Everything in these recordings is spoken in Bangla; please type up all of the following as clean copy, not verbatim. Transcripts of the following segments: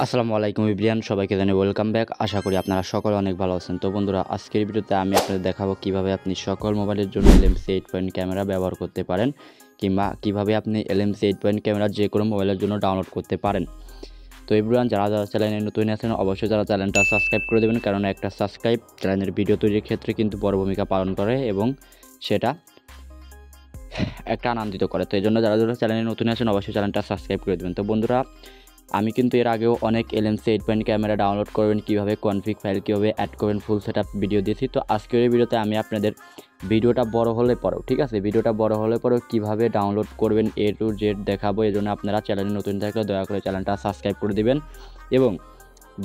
আসসালামু আলাইকুম এভরিওয়ান, সবাইকে জানাই ওয়েলকাম ব্যাক। আশা করি আপনারা সকলে অনেক ভালো আছেন। তো বন্ধুরা, আজকের ভিডিওতে আমি আপনাদের দেখাবো কিভাবে আপনি সকল মোবাইলের জন্য এলএমসি 8 পয়েন্ট ক্যামেরা ব্যবহার করতে পারেন, কিংবা কিভাবে আপনি এলএমসি 8 পয়েন্ট ক্যামেরা যে কোনো মোবাইলের জন্য ডাউনলোড করতে পারেন। তো এভরিওয়ান, যারা যারা চ্যানেলে নতুন আছেন অবশ্যই যারা চ্যানেলটা সাবস্ক্রাইব করে দেবেন, কারণ একটা সাবস্ক্রাইব চ্যানেলের ভিডিও তৈরির ক্ষেত্রে কিন্তু বড় ভূমিকা পালন করে এবং সেটা একটা আনন্দিত করে। তো এই জন্য যারা যারা চ্যানেলে নতুন আছেন অবশ্যই চ্যানেলটা সাবস্ক্রাইব করে দেবেন। তো বন্ধুরা, আমি কিন্তু এর আগেও অনেক এলএমসি 8 পয়েন্ট ক্যামেরা ডাউনলোড করবেন, কীভাবে কনফিগ ফাইল কীভাবে অ্যাড করবেন ফুল সেটআপ ভিডিও দিয়েছি। তো আজকের এই ভিডিওতে আমি আপনাদের ভিডিওটা বড় হলে পরেও, ঠিক আছে, ভিডিওটা বড় হলে পরেও কীভাবে ডাউনলোড করবেন A to Z দেখাবো। এই জন্য আপনারা চ্যানেলে নতুন থাকলে দয়া করে চ্যানেলটা সাবস্ক্রাইব করে দিবেন, এবং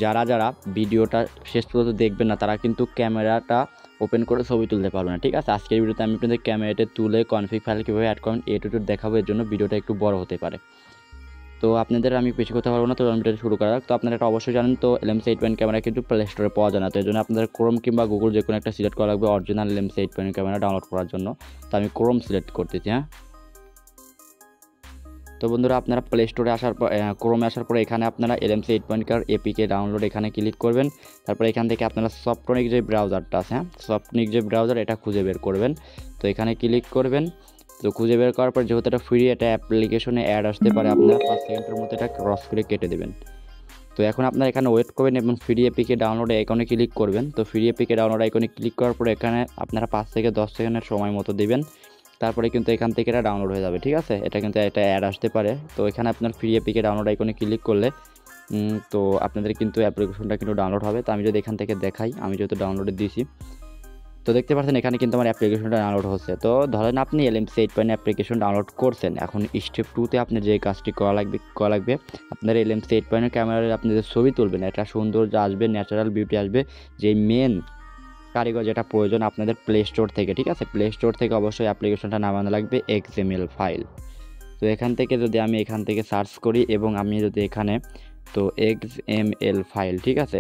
যারা যারা ভিডিওটা শেষ পর্যন্ত দেখবেন না তারা কিন্তু ক্যামেরাটা ওপেন করে ছবি তুলতে পারবে না, ঠিক আছে। আজকের ভিডিওতে আমি আপনাদের ক্যামেরাটা তুলে কনফিগ ফাইল কীভাবে অ্যাড করবেন A to Z দেখাবো। এর জন্য ভিডিওটা একটু বড় হতে পারে। তো আপনাদের আমি বেশি কথা পারবো না, তো ভিডিওটা শুরু করা যাক। তো আপনারা এটা অবশ্যই জানেন, তো এলএমসি 8 পয়েন্ট ক্যামেরা কিন্তু প্লে স্টোরে পাওয়া যায় না। তো এই জন্য আপনাদের ক্রোম কিংবা গুগল যে কোনো একটা সিলেক্ট করা লাগবে original LMC 8 point camera download করার জন্য। তো আমি ক্রোম সিলেক্ট করতেছি। তো বন্ধুরা, আপনারা প্লে স্টোরে আসার পর ক্রোমে আসার পরে এখানে আপনারা এলএমসি 8 পয়েন্ট কার এপিকে ডাউনলোড এখানে ক্লিক করবেন। তারপর এখান থেকে আপনারা সফটনিক যে ব্রাউজারটা আছে, সফটনিক যে ব্রাউজার, এটা খুঁজে বের করবেন। তো এখানে ক্লিক করবেন। তো খুঁজে বের করার পর যেহেতু এটা ফ্রি, এটা অ্যাপ্লিকেশনে অ্যাড আসতে পারে, আপনারা 5 সেকেন্ডের মধ্যে এটা ক্রস করে কেটে দেবেন। তো এখন আপনারা এখানে ওয়েট করবেন এবং ফ্রি এপিকে ডাউনলোড আইকনে ক্লিক করবেন। তো ফ্রি এপিকে ডাউনলোড আইকনে ক্লিক করার পরে এখানে আপনারা 5 থেকে 10 সেকেন্ডের সময় মতো দিবেন। তারপরে কিন্তু এখান থেকে এটা ডাউনলোড হয়ে যাবে, ঠিক আছে। এটা কিন্তু একটা অ্যাড আসতে পারে। তো এখানে আপনার ফ্রি এপিকে ডাউনলোড আইকনে ক্লিক করলে তো আপনাদের কিন্তু অ্যাপ্লিকেশনটা কিন্তু ডাউনলোড হবে। তো আমি যদি এখান থেকে দেখাই, আমি যেহেতু ডাউনলোডে দিয়েছি, তো দেখতে পাচ্ছেন এখানে কিন্তু আমার অ্যাপ্লিকেশনটা ডাউনলোড হচ্ছে। তো ধরেন আপনি এলএমসি 8 পয়েন্ট অ্যাপ্লিকেশন ডাউনলোড করছেন, এখন স্টেপ 2তে আপনি যে কাজটি করা লাগবে আপনার এলএমসি 8 পয়েন্টের ক্যামেরায় আপনি যে ছবি তুলবেন, এটা সৌন্দর্য আসবে, ন্যাচারাল বিউটি আসবে, যে মেন কারিগর যেটা প্রয়োজন আপনাদের প্লে স্টোর থেকে, ঠিক আছে। প্লে স্টোর থেকে অবশ্যই অ্যাপ্লিকেশনটা নামানো লাগবে XML ফাইল। তো এখান থেকে যদি আমি এখান থেকে সার্চ করি এবং আমি যদি এখানে, তো XML ফাইল, ঠিক আছে,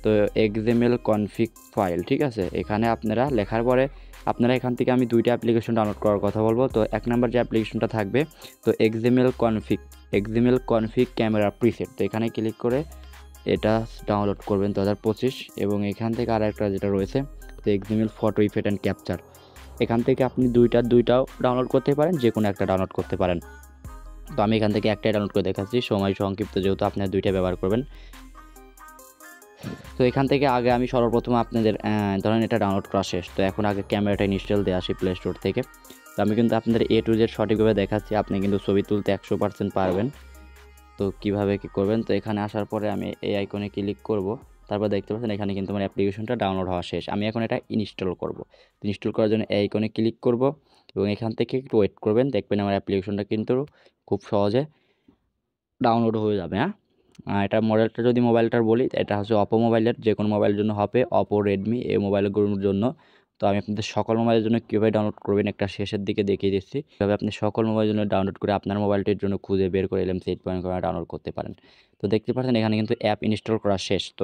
তো XML কনফিগ ফাইল, ঠিক আছে, এখানে আপনারা লেখার পরে আপনারা এখান থেকে আমি দুইটা অ্যাপ্লিকেশন ডাউনলোড করার কথা বলবো। তো এক নম্বর যে অ্যাপ্লিকেশনটা থাকবে, তো XML কনফিগ ক্যামেরা প্রিসেট, তো এখানে ক্লিক করে এটা ডাউনলোড করবেন 2025। এবং এখান থেকে আর একটা যেটা রয়েছে, তো XML photo effect and capture, এখান থেকে আপনি দুইটাও ডাউনলোড করতে পারেন, যে কোনো একটা ডাউনলোড করতে পারেন। তো আমি এখান থেকে একটাই ডাউনলোড করে দেখাচ্ছি, সময় সংক্ষিপ্ত যেহেতু আপনারা দুইটা ব্যবহার করবেন। তো এখান থেকে আগে আমি সর্বপ্রথম আপনাদের ধরেন এটা ডাউনলোড করা শেষ, তো এখন আগে ক্যামেরাটা ইনস্টল দিয়ে আসি প্লে স্টোর থেকে। তো আমি কিন্তু আপনাদের A to Z সঠিকভাবে দেখাচ্ছি, আপনি কিন্তু ছবি তুলতে 100% পারবেন। তো কিভাবে কি করবেন, তো এখানে আসার পরে আমি এই আইকনে ক্লিক করব। তারপর দেখতে পাচ্ছেন এখানে কিন্তু আমার অ্যাপ্লিকেশনটা ডাউনলোড হওয়া শেষ। আমি এখন এটা ইনস্টল করব। ইনস্টল করার জন্য এই আইকনে ক্লিক করব এবং এখান থেকে একটু ওয়েট করবেন, দেখবেন আমার অ্যাপ্লিকেশনটা কিন্তু খুব সহজে ডাউনলোড হয়ে যাবে। এটা মডেলটা যদি মোবাইলটার বলি, এটা হচ্ছে অপো মোবাইলের, যে কোনো মোবাইলের জন্য হবে, অপো, রেডমি এই মোবাইলগুলোর জন্য। তো আমি আপনাদের সকল মোবাইলের জন্য কীভাবে ডাউনলোড করবেন একটা শেষের দিকে দেখিয়ে দিচ্ছি, কীভাবে আপনি সকল মোবাইলের জন্য ডাউনলোড করে আপনার মোবাইলটির জন্য খুঁজে বের করে এলএমসি 8 পয়েন্ট ডাউনলোড করতে পারেন। তো দেখতে পাচ্ছেন এখানে কিন্তু অ্যাপ ইনস্টল করা শেষ। তো